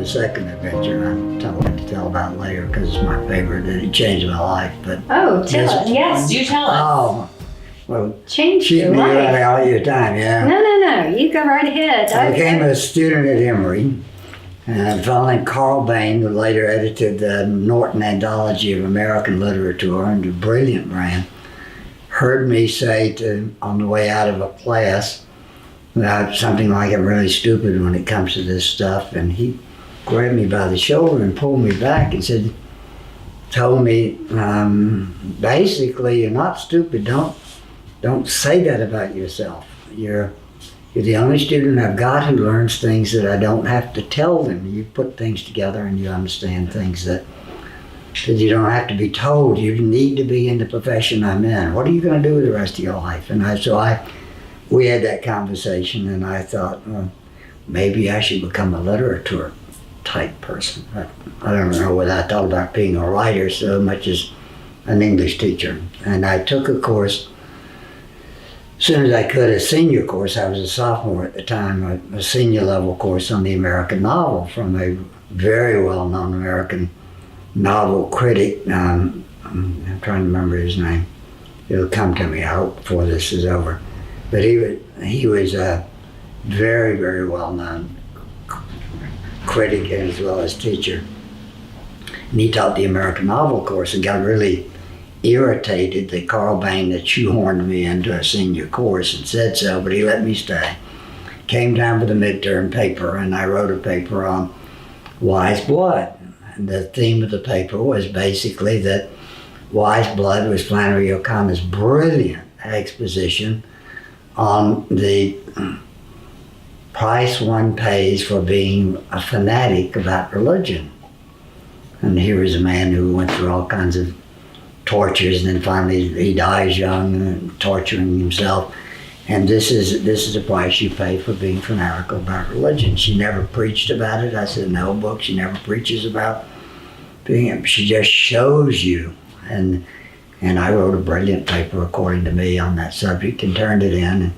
the second adventure I'm going to tell about later because it's my favorite and it changed my life. But tell us. Yes, do tell us. Oh, well, Changed your keep me life. running all your time, yeah. No. You go right ahead. I became a student at Emory. A fellow named Carl Bain, who later edited the Norton Anthology of American Literature, and a brilliant man, heard me say on the way out of a class something like I'm really stupid when it comes to this stuff, and he grabbed me by the shoulder and pulled me back and told me, basically, you're not stupid. Don't say that about yourself. You're the only student I've got who learns things that I don't have to tell them. You put things together and you understand things that you don't have to be told. You need to be in the profession I'm in. What are you going to do with the rest of your life? And we had that conversation, and I thought, well, maybe I should become a literature type person. I don't know whether I thought about being a writer so much as an English teacher. And I took a course as soon as I could, a senior course. I was a sophomore at the time, a senior level course on the American novel from a very well-known American novel critic. I'm trying to remember his name. It'll come to me, I hope, before this is over. But he was a very, very well-known critic as well as teacher. And he taught the American novel course and got really irritated that Carl Bain had shoehorned me into a senior course and said so, but he let me stay. Came time for the midterm paper, and I wrote a paper on Wise Blood. And the theme of the paper was basically that Wise Blood was Flannery O'Connor's brilliant exposition on the price one pays for being a fanatic about religion. And here was a man who went through all kinds of tortures, and then finally he dies young and torturing himself. And this is the price you pay for being fanatical about religion. She never preached about it. I said, no book, she never preaches about being, she just shows you. And I wrote a brilliant paper, according to me, on that subject and turned it in. And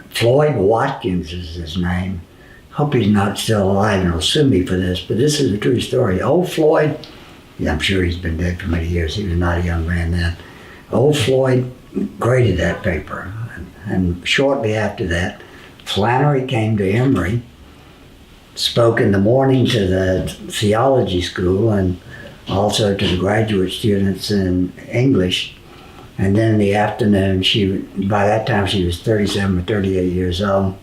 Floyd Watkins is his name. Hope he's not still alive and will sue me for this, but this is a true story. Old Floyd, yeah, I'm sure he's been dead for many years. He was not a young man then. Old Floyd graded that paper. And shortly after that, Flannery came to Emory, spoke in the morning to the theology school and also to the graduate students in English. And then in the afternoon, by that time she was 37 or 38 years old.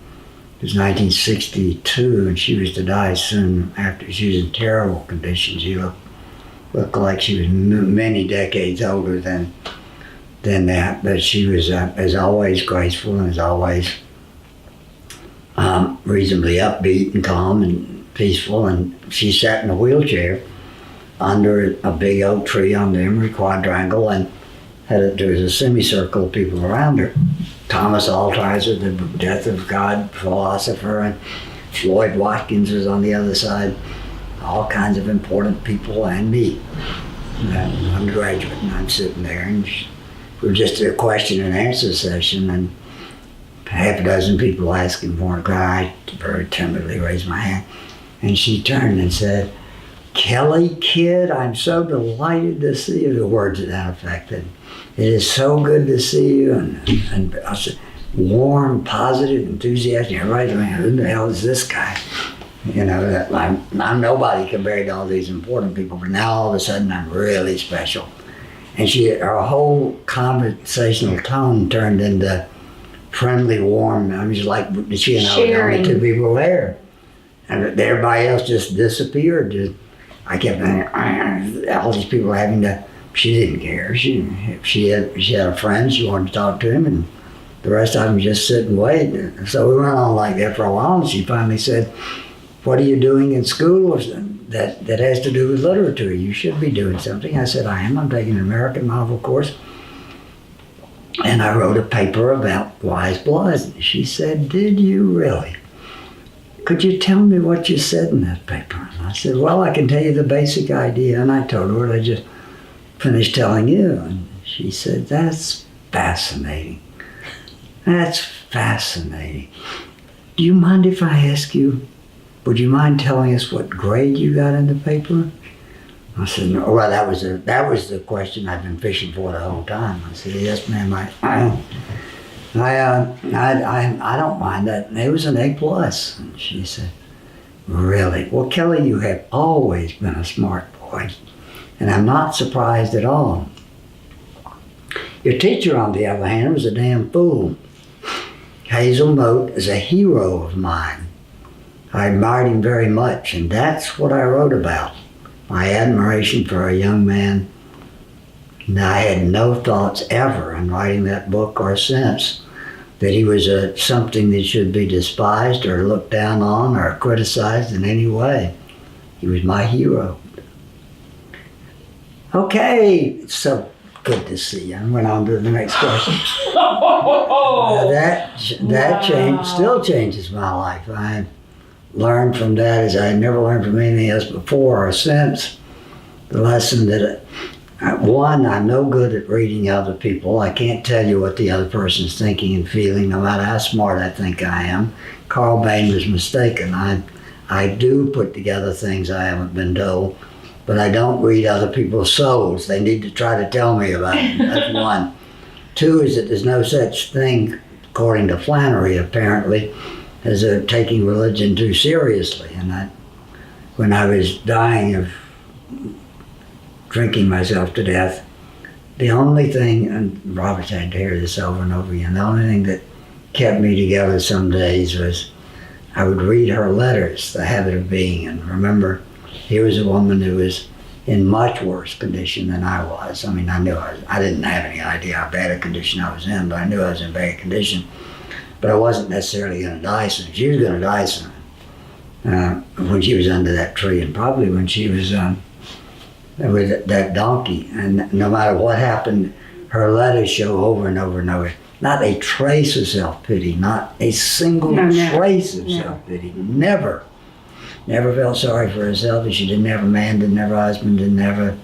It was 1962, and she was to die soon after. She was in terrible condition. She looked like she was many decades older than that, but she was, as always, graceful and as always reasonably upbeat and calm and peaceful. And she sat in a wheelchair under a big oak tree on the Emory Quadrangle, and there was a semicircle of people around her. Thomas Altizer, the Death of God philosopher, and Floyd Watkins was on the other side. All kinds of important people, and me, an undergraduate, and I'm sitting there, and we were just at a question and answer session, and half a dozen people asking for it. I very timidly raised my hand, and she turned and said, "Kelly, kid, I'm so delighted to see you." The words to that effect. And it is so good to see you. And I said, warm, positive, enthusiastic. Everybody's going, who the hell is this guy? You know, that I'm nobody compared to all these important people, but now all of a sudden I'm really special. And her whole conversational tone turned into friendly, warm. I was like, she and I were the only two people there. And everybody else just disappeared. I kept thinking, all these people having to, she didn't care. She had a friend, she wanted to talk to him, and the rest of them just sit and wait. So we went on like that for a while, and she finally said, "What are you doing in school that has to do with literature? You should be doing something." I said, "I am. I'm taking an American novel course." And I wrote a paper about Wise Blood. She said, "Did you really? Could you tell me what you said in that paper?" And I said, "Well, I can tell you the basic idea." And I told her what I just finished telling you. And she said, "That's fascinating. That's fascinating. Do you mind if I ask you would you mind telling us what grade you got in the paper? I said, no. Well, that was the question I've been fishing for the whole time. I said, yes, ma'am. I don't mind that. It was an A plus. And she said, really? Well, Kelly, you have always been a smart boy, and I'm not surprised at all. Your teacher, on the other hand, was a damn fool. Hazel Moat is a hero of mine. I admired him very much, and that's what I wrote about. My admiration for a young man. And I had no thoughts ever in writing that book or since that he was something that should be despised or looked down on or criticized in any way. He was my hero. Okay, it's so good to see you. I went on to the next question. That change still changes my life. I learned from that as I never learned from anything else before or since. The lesson that, one, I'm no good at reading other people. I can't tell you what the other person's thinking and feeling, no matter how smart I think I am. Carl Bain was mistaken. I do put together things I haven't been told, but I don't read other people's souls. They need to try to tell me about it. That's one. Two is that there's no such thing, according to Flannery, apparently, as taking religion too seriously. And when I was dying of drinking myself to death, the only thing, and Robert's had to hear this over and over again, the only thing that kept me together some days was I would read her letters, The Habit of Being, and remember, here was a woman who was in much worse condition than I was. I mean, I didn't have any idea how bad a condition I was in, but I knew I was in bad condition. But I wasn't necessarily going to die soon. She was going to die soon when she was under that tree, and probably when she was with that donkey. And no matter what happened, her letters show over and over and over, not a trace of self-pity, not a single trace of self-pity. Never felt sorry for herself. She didn't have a man, didn't have a husband, didn't have a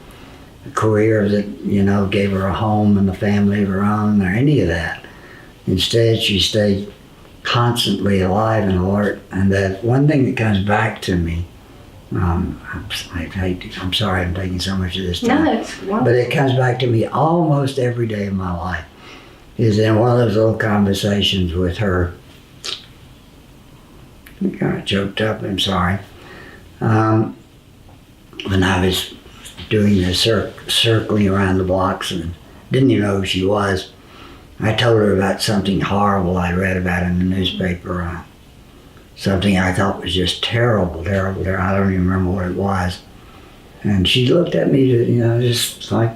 career that, gave her a home and a family of her own or any of that. Instead, she stayed constantly alive and alert. And that one thing that comes back to me, I'm sorry I'm taking so much of this time, but it comes back to me almost every day of my life, is in one of those little conversations with her. I'm kind of choked up, I'm sorry. When I was doing the circling around the blocks and didn't even know who she was, I told her about something horrible I read about in the newspaper, something I thought was just terrible. I don't even remember what it was. And she looked at me, just like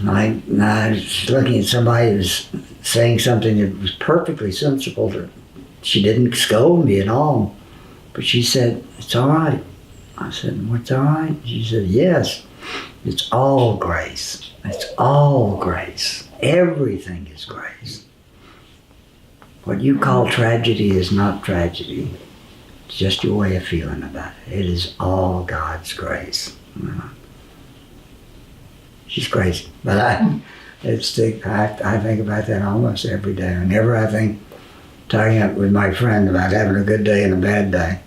looking at somebody who was saying something that was perfectly sensible. She didn't scold me at all, but she said, "It's all right." I said, "What's all right?" She said, "Yes, it's all grace. It's all grace. Everything is grace. What you call tragedy is not tragedy. It's just your way of feeling about it. It is all God's grace." She's crazy, but I think about that almost every day. Whenever I think, talking up with my friend about having a good day and a bad day,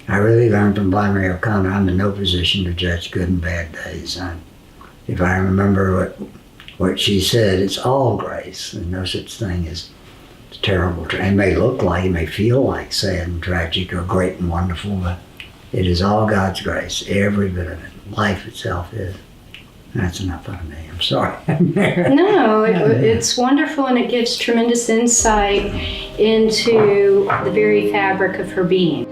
I really learned from Flannery O'Connor, I'm in no position to judge good and bad days. If I remember what she said, it's all grace. There's no such thing as terrible. It may look like, it may feel like sad and tragic or great and wonderful, but it is all God's grace, every bit of it. Life itself is. That's enough out of me. I'm sorry. No, it's wonderful, and it gives tremendous insight into the very fabric of her being.